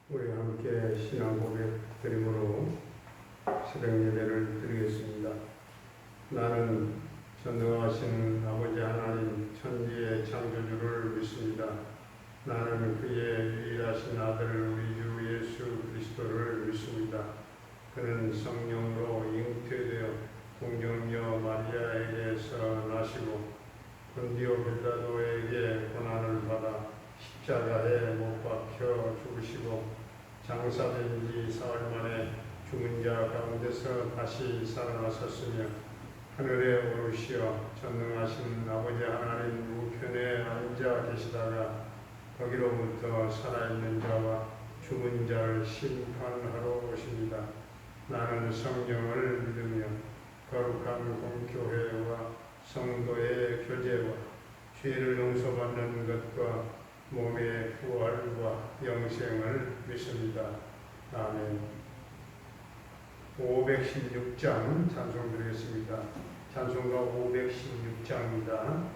우리 함께 신앙 고백 드림으로 새벽 예배를 드리겠습니다. 나는 전능하신 아버지 하나님 천지의 창조주를 믿습니다. 나는 그의 유일하신 아들 우리 주 예수 그리스도를 믿습니다. 그는 성령으로 잉태되어 동정녀 마리아에게서 나시고 본디오 빌라도에게 고난을 받아 십자가에 못 박혀 죽으시고 장사된 지 사흘 만에 죽은 자 가운데서 다시 살아나셨으며 하늘에 오르시어 전능하신 아버지 하나님 우편에 앉아 계시다가 거기로부터 살아있는 자와 죽은 자를 심판하러 오십니다. 나는 성령을 믿으며 거룩한 공교회와 성도의 교제와 죄를 용서받는 것과 몸의 부활과 영생을 믿습니다. 아멘. 516장 찬송 드리겠습니다. 찬송가 516장입니다.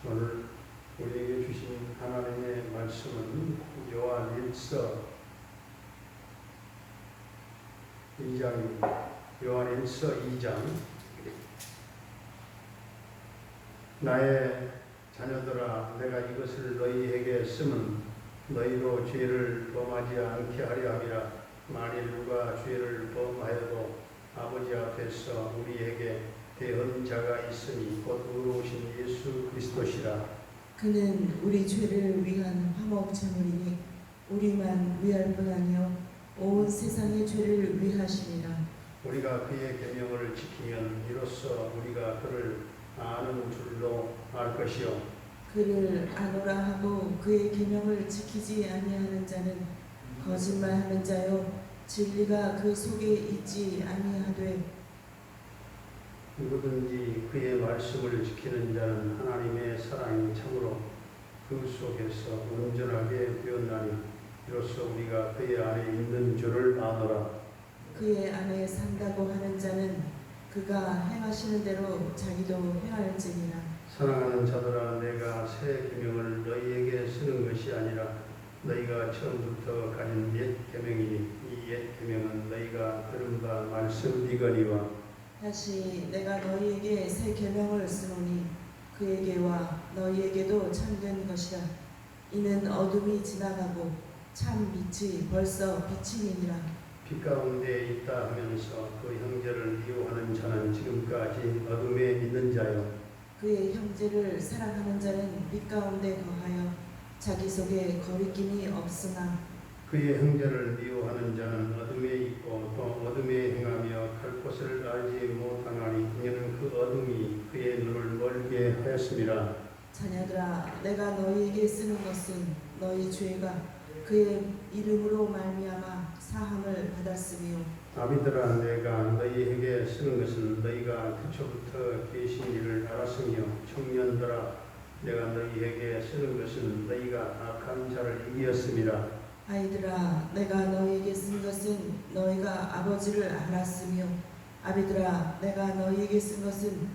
오늘 우리에게 주신 하나님의 말씀은 요한 1서 2장입니다. 요한일서 2장. 나의 자녀들아, 내가 이것을 너희에게 쓰면 너희도 죄를 범하지 않게 하려 함이라. 만일 누가 죄를 범하여도 아버지 앞에서 우리에게 대언 자가 있으니 곧 의로우신 예수 그리스도시라. 그는 우리 죄를 위한 화목 제물이니 우리만 위할 뿐 아니요 온 세상의 죄를 위하시니라. 우리가 그의 계명을 지키면 이로써 우리가 그를 아는 줄로 알 것이요, 그를 아노라 하고 그의 계명을 지키지 아니하는 자는 거짓말하는 자요 진리가 그 속에 있지 아니하되 누구든지 그의 말씀을 지키는 자는 하나님의 사랑이 참으로 그 속에서 온전하게 되었나니 이로써 우리가 그의 안에 있는 줄을 아노라. 그의 안에 산다고 하는 자는 그가 행하시는 대로 자기도 행할지니라. 사랑하는 자들아, 내가 새 계명을 너희에게 쓰는 것이 아니라 너희가 처음부터 가진 옛 계명이니 이 옛 계명은 너희가 들은 바 말씀이거니와. 다시 내가 너희에게 새 계명을 쓰노니 그에게와 너희에게도 참된 것이라. 이는 어둠이 지나가고 참 빛이 벌써 비치니라. 빛 가운데 있다 하면서 그 형제를 미워하는 자는 지금까지 어둠에 있는 자요, 그의 형제를 사랑하는 자는 빛 가운데 거하여 자기 속에 거리낌이 없으나 그의 형제를 미워하는 자는 어둠에 있고 또 어둠에 행하며 갈 곳을 알지 못하나니 이는 그 어둠이 그의 눈을 멀게 하였습니다. 자녀들아, 내가 너희에게 쓰는 것은 너희 죄가 그의 이름으로 말미암아 사함을 받았으며 아비들아, 내가 너희에게 쓰는 것은 너희가 태초부터 계신 일을 알았으며 청년들아, 내가 너희에게 쓰는 것은 너희가 악한 자를 이기었습니다. 아이들아, 내가 너희에게 쓴 것은 너희가 아버지를 알았으며 아비들아, 내가 너희에게 쓴 것은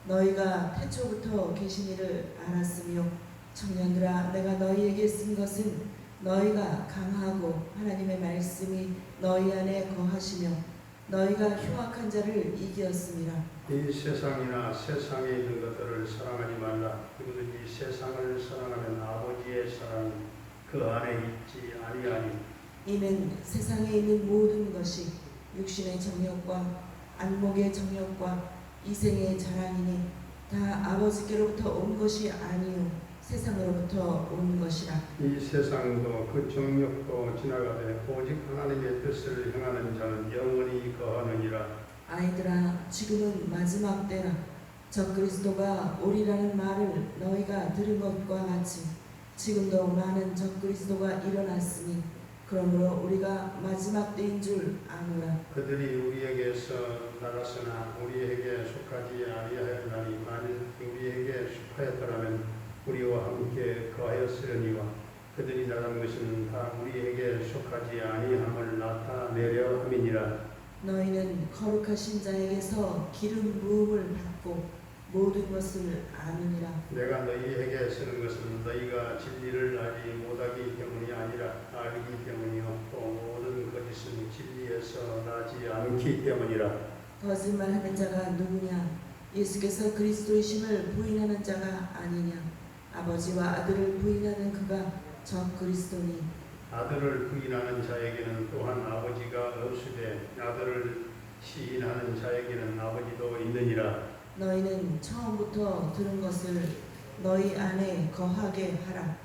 너희가 태초부터 계신 이를 알았으며 청년들아, 내가 너희에게 쓴 것은 너희가 강하고 하나님의 말씀이 너희 안에 거하시며 너희가 흉악한 자를 이기었습니다. 이 세상이나 세상에 있는 것들을 사랑하지 말라. 누구든지 세상을 사랑하면 아버지의 사랑이 그 안에 있지 아니하니. 이는 세상에 있는 모든 것이 육신의 정욕과 안목의 정욕과 이생의 자랑이니 다 아버지께로부터 온 것이 아니요 세상으로부터 온 것이라. 이 세상도 그 정욕도 지나가되 오직 하나님의 뜻을 행하는 자는 영원히 거하느니라. 아이들아, 지금은 마지막 때라. 저 그리스도가 오리라는 말을 너희가 들은 것과 같이 지금도 많은 저 그리스도가 일어났으니 그러므로 우리가 마지막 때인 줄 아노라. 그들이 우리에게서 나갔으나 우리에게 속하지 아니하였나니 만일 우리에게 속하였더라면 우리와 함께 거하였으려니와 그들이 나간 것은 다 우리에게 속하지 아니함을 나타내려 함이니라. 너희는 거룩하신 자에게서 기름 부음을 받고 모든 것을 아느니라. 내가 너희에게 쓰는 것은 너희가 진리를 알지 못하기 때문이 아니라 알기 때문이요 또 모든 거짓은 진리에서 나지 않기 때문이라. 거짓말하는 자가 누구냐? 예수께서 그리스도이심을 부인하는 자가 아니냐? 아버지와 아들을 부인하는 그가 저 그리스도니. 아들을 부인하는 자에게는 또한 아버지가 없으되 아들을 시인하는 자에게는 아버지도 있느니라. 너희는 처음부터 들은 것을 너희 안에 거하게 하라.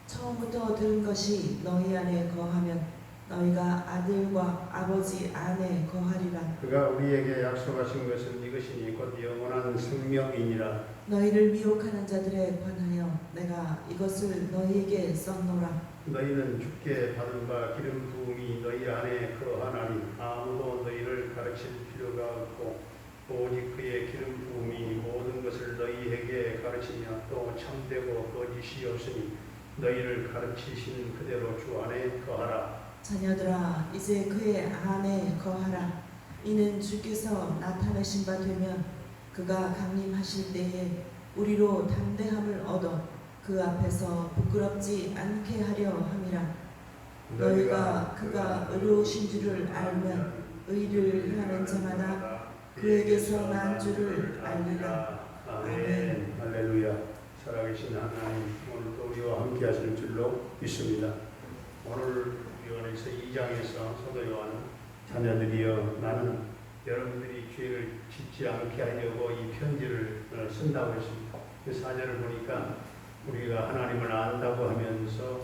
처음부터 들은 것이 너희 안에 거하면 너희가 아들과 아버지 안에 거하리라. 그가 우리에게 약속하신 것은 이것이니 곧 영원한 생명이니라. 너희를 미혹하는 자들에 관하여 내가 이것을 너희에게 썼노라. 너희는 주께 받은 바 기름 부음이 너희 안에 거하나니 아무도 너희를 가르칠 필요가 없고 오직 그의 기름 부음이 모든 것을 너희에게 가르치며 또 참되고 거짓이 없으니 너희를 가르치신 그대로 주 안에 거하라. 자녀들아, 이제 그의 안에 거하라. 이는 주께서 나타내신 바 되면 그가 강림하실 때에 우리로 담대함을 얻어 그 앞에서 부끄럽지 않게 하려 함이라. 너희가 그가 의로우신 줄을 알면 의를 행하는 자마다 그에게서 난 줄을 알리라. 아멘. 할렐루야. 살아계신 하나님, 오늘도 우리와 함께 하실 줄로 믿습니다. 오늘 요한에서 2장에서 사도 요한은 자녀들이여 나는 여러분들이 죄를 짓지 않게 하려고 이 편지를 쓴다고 했습니다. 그 4절을 보니까 우리가 하나님을 안다고 하면서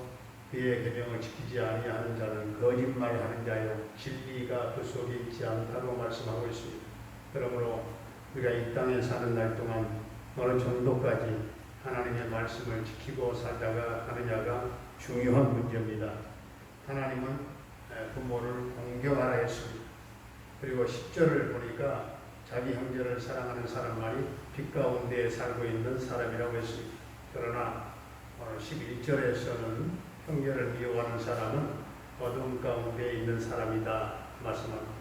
그의 계명을 지키지 아니하는 자는 거짓말하는 자요 진리가 그 속에 있지 않다고 말씀하고 있습니다. 그러므로 우리가 이 땅에 사는 날 동안 어느 정도까지 하나님의 말씀을 지키고 살다가 가느냐가 중요한 문제입니다. 하나님은 부모를 공경하라 했습니다. 그리고 10절을 보니까 자기 형제를 사랑하는 사람만이 빛 가운데 살고 있는 사람이라고 했습니다. 그러나 오늘 11절에서는 형제를 미워하는 사람은 어둠 가운데 있는 사람이다 말씀합니다.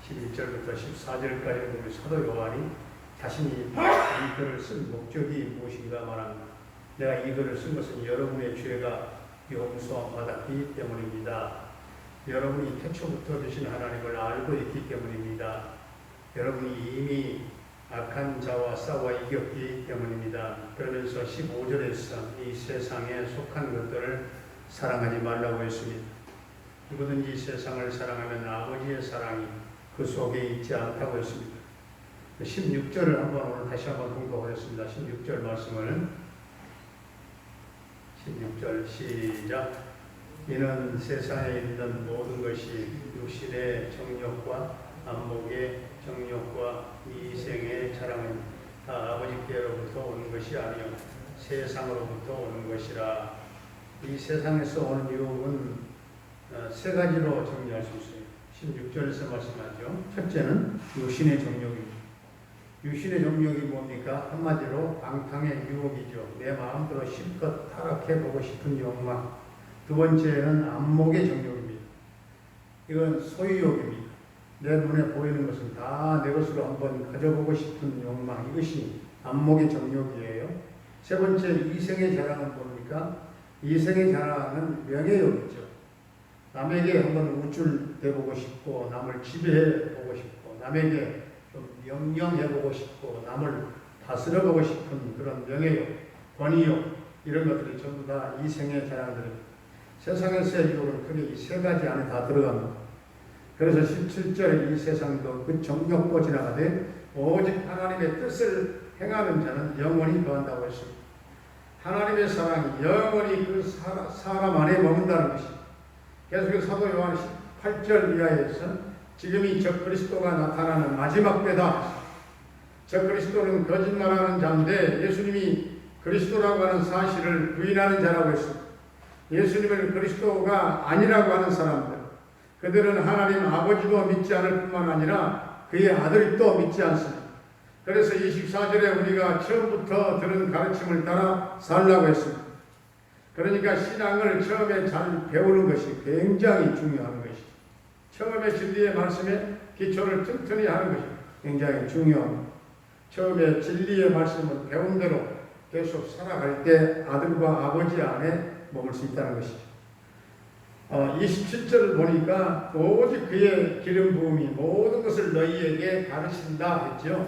11절부터 14절까지 보면 사도 요한이 자신이 이 글을 쓴 목적이 무엇인가 말합니다. 내가 이 글을 쓴 것은 여러분의 죄가 용서받았기 때문입니다. 여러분이 태초부터 되신 하나님을 알고 있기 때문입니다. 여러분이 이미 악한 자와 싸워 이겼기 때문입니다. 그러면서 15절에서 이 세상에 속한 것들을 사랑하지 말라고 했습니다. 누구든지 세상을 사랑하면 아버지의 사랑이 그 속에 있지 않다고 했습니다. 16절을 오늘 다시 한번 공부하겠습니다. 16절 말씀을 16절 시작. 이는 세상에 있는 모든 것이 육신의 정욕과 안목의 정욕과 이생의 자랑은 다 아버지께로부터 오는 것이 아니요 세상으로부터 오는 것이라. 이 세상에서 오는 유혹은 세 가지로 정리할 수 있어요. 16절에서 말씀하죠. 첫째는 육신의 정욕입니다. 육신의 정욕이 뭡니까? 한마디로 방탕의 유혹이죠. 내 마음대로 실컷 타락해보고 싶은 욕망. 두 번째는 안목의 정욕입니다. 이건 소유욕입니다. 내 눈에 보이는 것은 다 내 것으로 한번 가져보고 싶은 욕망. 이것이 안목의 정욕이에요. 세 번째 이생의 자랑은 뭡니까? 이생의 자랑은 명예욕이죠. 남에게 한번 우쭐대보고 싶고 남을 지배해보고 싶고 남에게 좀 명령해보고 싶고 남을 다스려보고 싶은 그런 명예욕, 권위욕 이런 것들이 전부 다 이생의 자랑들입니다. 세상에서의 유혹은 크게 이 세 가지 안에 다 들어갑니다. 그래서 17절에 이 세상도 그 정욕도 지나가되 오직 하나님의 뜻을 행하는 자는 영원히 거한다고 했습니다. 하나님의 사랑이 영원히 그 사람 안에 머문다는 것입니다. 계속해서 사도 요한 18절 이하에서 지금이 적그리스도가 나타나는 마지막 때다. 적그리스도는 거짓말하는 자인데 예수님이 그리스도라고 하는 사실을 부인하는 자라고 했습니다. 예수님을 그리스도가 아니라고 하는 사람들, 그들은 하나님 아버지도 믿지 않을 뿐만 아니라 그의 아들도 믿지 않습니다. 그래서 24절에 우리가 처음부터 들은 가르침을 따라 살라고 했습니다. 그러니까 신앙을 처음에 잘 배우는 것이 굉장히 중요한 것이죠. 처음에 진리의 말씀에 기초를 튼튼히 하는 것이 굉장히 중요합니다. 처음에 진리의 말씀을 배운 대로 계속 살아갈 때 아들과 아버지 안에 머물 수 있다는 것이죠. 27절을 보니까 오직 그의 기름 부음이 모든 것을 너희에게 가르친다 했죠.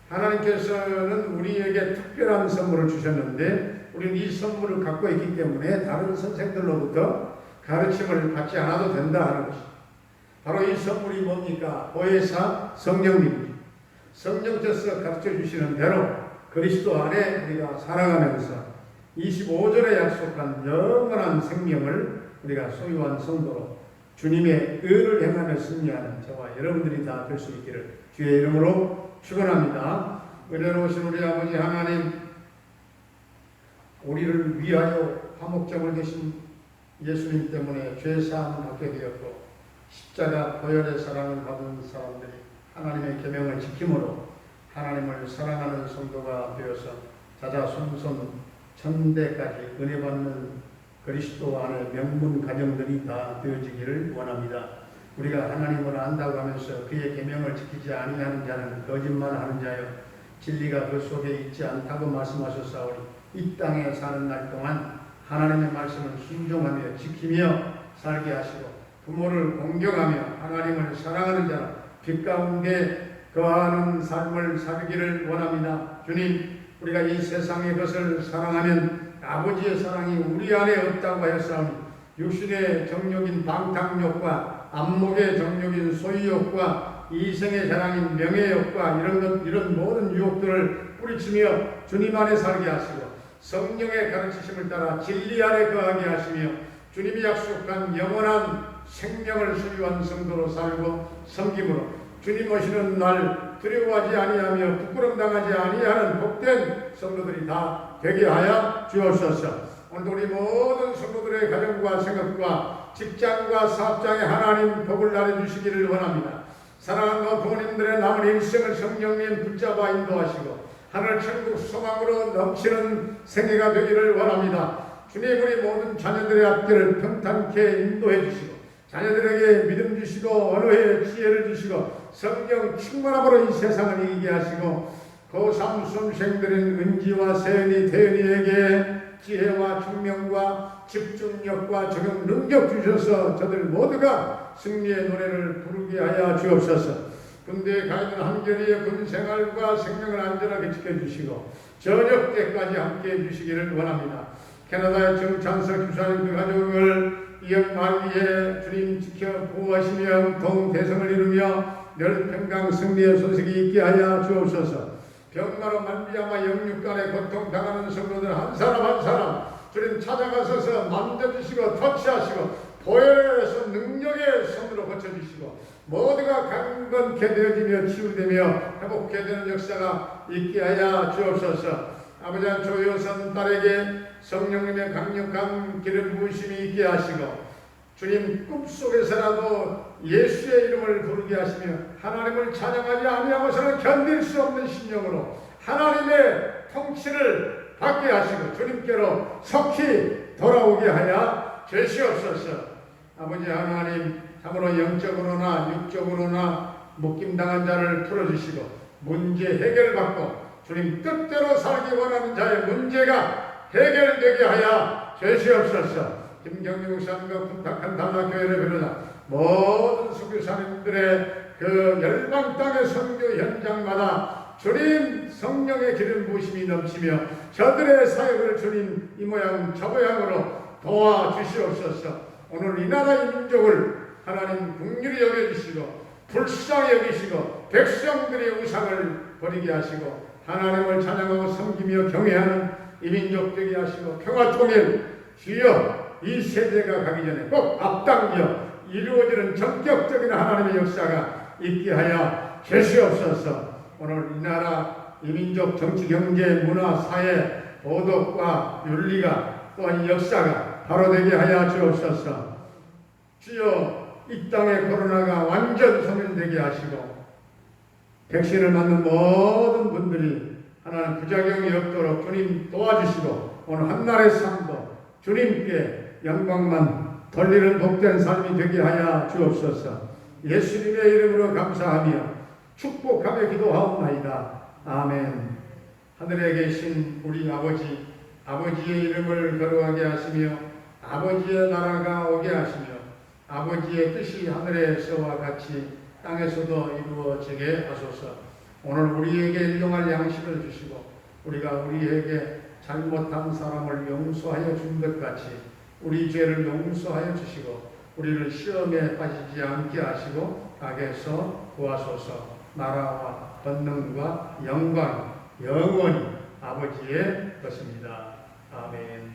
하나님께서는 우리에게 특별한 선물을 주셨는데 우리는 이 선물을 갖고 있기 때문에 다른 선생들로부터 가르침을 받지 않아도 된다 하는 것입니다. 바로 이 선물이 뭡니까? 보혜사 성령님입니다. 성령께서 가르쳐 주시는 대로 그리스도 안에 우리가 살아가면서 25절에 약속한 영원한 생명을 우리가 소유한 성도로 주님의 의를 행하며 승리하는 저와 여러분들이 다 될 수 있기를 주의 이름으로 축원합니다. 은혜로우신 우리 아버지 하나님, 우리를 위하여 화목제물 되신 예수님 때문에 죄사함을 받게 되었고 십자가 보혈의 사랑을 받은 사람들이 하나님의 계명을 지킴으로 하나님을 사랑하는 성도가 되어서 자자손손 천대까지 은혜 받는 그리스도 안의 명문 가정들이 다 되어지기를 원합니다. 우리가 하나님을 안다고 하면서 그의 계명을 지키지 아니하는 자는 거짓말하는 자요 진리가 그 속에 있지 않다고 말씀하셨사오니 이 땅에 사는 날 동안 하나님의 말씀을 순종하며 지키며 살게 하시고 부모를 공경하며 하나님을 사랑하는 자는 빛 가운데 거하는 삶을 살기를 원합니다. 주님, 우리가 이 세상의 것을 사랑하면 아버지의 사랑이 우리 안에 없다고 하였사오니 육신의 정욕인 방탕욕과 안목의 정욕인 소유욕과 이생의 자랑인 명예욕과 이런 모든 유혹들을 뿌리치며 주님 안에 살게 하시고 성령의 가르치심을 따라 진리 안에 거하게 하시며 주님이 약속한 영원한 생명을 소유한 성도로 살고 섬김으로 주님 오시는 날 두려워하지 아니하며 부끄럼 당하지 아니하는 복된 성도들이 다 되게 하여 주옵소서. 오늘 우리 모든 성도들의 가정과 생각과 직장과 사업장에 하나님 복을 나눠주시기를 원합니다. 사랑하는 부모님들의 남은 일생을 성령님 붙잡아 인도하시고 하늘 천국 소망으로 넘치는 생애가 되기를 원합니다. 주님, 우리 모든 자녀들의 앞길을 평탄케 인도해 주시고 자녀들에게 믿음 주시고 언어의 지혜를 주시고 성령 충만함으로 이 세상을 이기게 하시고 고3 수험생들인 은지와 세연이, 태연이에게 지혜와 총명과 집중력과 적용 능력 주셔서 저들 모두가 승리의 노래를 부르게 하여 주옵소서. 군대에 가 있는 한결이의 군생활과 생명을 안전하게 지켜주시고 저녁 때까지 함께해 주시기를 원합니다. 캐나다의 정찬석 주사님 그 가족을 이역만리에 주님 지켜 보호하시며 동대성을 이루며 늘 평강 승리의 소식이 있게 하여 주옵소서. 병마로 말미암아 영육간에 고통당하는 성도들 한 사람 한 사람 주님 찾아가셔서 만져주시고 터치하시고 보혈에서 능력의 손으로 고쳐주시고 모두가 강건케 되어지며 치유되며 회복케 되는 역사가 있게 하여 주옵소서. 아버지 조효선 딸에게 성령님의 강력한 기름 부으심이 있게 하시고 주님 꿈속에서라도 예수의 이름을 부르게 하시며 하나님을 찬양하지 아니하고서는 견딜 수 없는 심령으로 하나님의 통치를 받게 하시고 주님께로 속히 돌아오게 하여 주시옵소서. 아버지 하나님, 참으로 영적으로나 육적으로나 묶임당한 자를 풀어주시고 문제 해결받고 주님 뜻대로 살기 원하는 자의 문제가 해결되게 하여 주시옵소서. 김경림 목사님과 부탁한 단락교회를 비롯한 모든 선교사님들의 그 열방 땅의 선교 현장마다 주님 성령의 기름 부으심이 넘치며 저들의 사역을 주님 이 모양 저 모양으로 도와주시옵소서. 오늘 이 나라 이 민족을 하나님 긍휼히 여겨주시고 불쌍히 여기시고 백성들의 우상을 버리게 하시고 하나님을 찬양하고 섬기며 경외하는 이 민족 되게 하시고 평화통일 주여 이 세대가 가기 전에 꼭 앞당겨 이루어지는 전격적인 하나님의 역사가 있게 하여 주시옵소서. 오늘 이 나라 이 민족 정치 경제 문화 사회 도덕과 윤리가 또한 역사가 바로 되게 하여 주옵소서. 주여 이 땅의 코로나가 완전 소멸되게 하시고 백신을 맞는 모든 분들이 하나님 부작용이 없도록 주님 도와주시고 오늘 한날의 삶도 주님께 영광만 돌리는 복된 삶이 되게 하여 주옵소서. 예수님의 이름으로 감사하며 축복하며 기도하옵나이다. 아멘. 하늘에 계신 우리 아버지, 아버지의 이름을 거룩하게 하시며 아버지의 나라가 오게 하시며 아버지의 뜻이 하늘에서와 같이 땅에서도 이루어지게 하소서. 오늘 우리에게 일용할 양식을 주시고 우리가 우리에게 잘못한 사람을 용서하여 준 것 같이 우리 죄를 용서하여 주시고 우리를 시험에 빠지지 않게 하시고 악에서 구하소서. 나라와 권능과 영광 영원히 아버지의 것입니다. 아멘.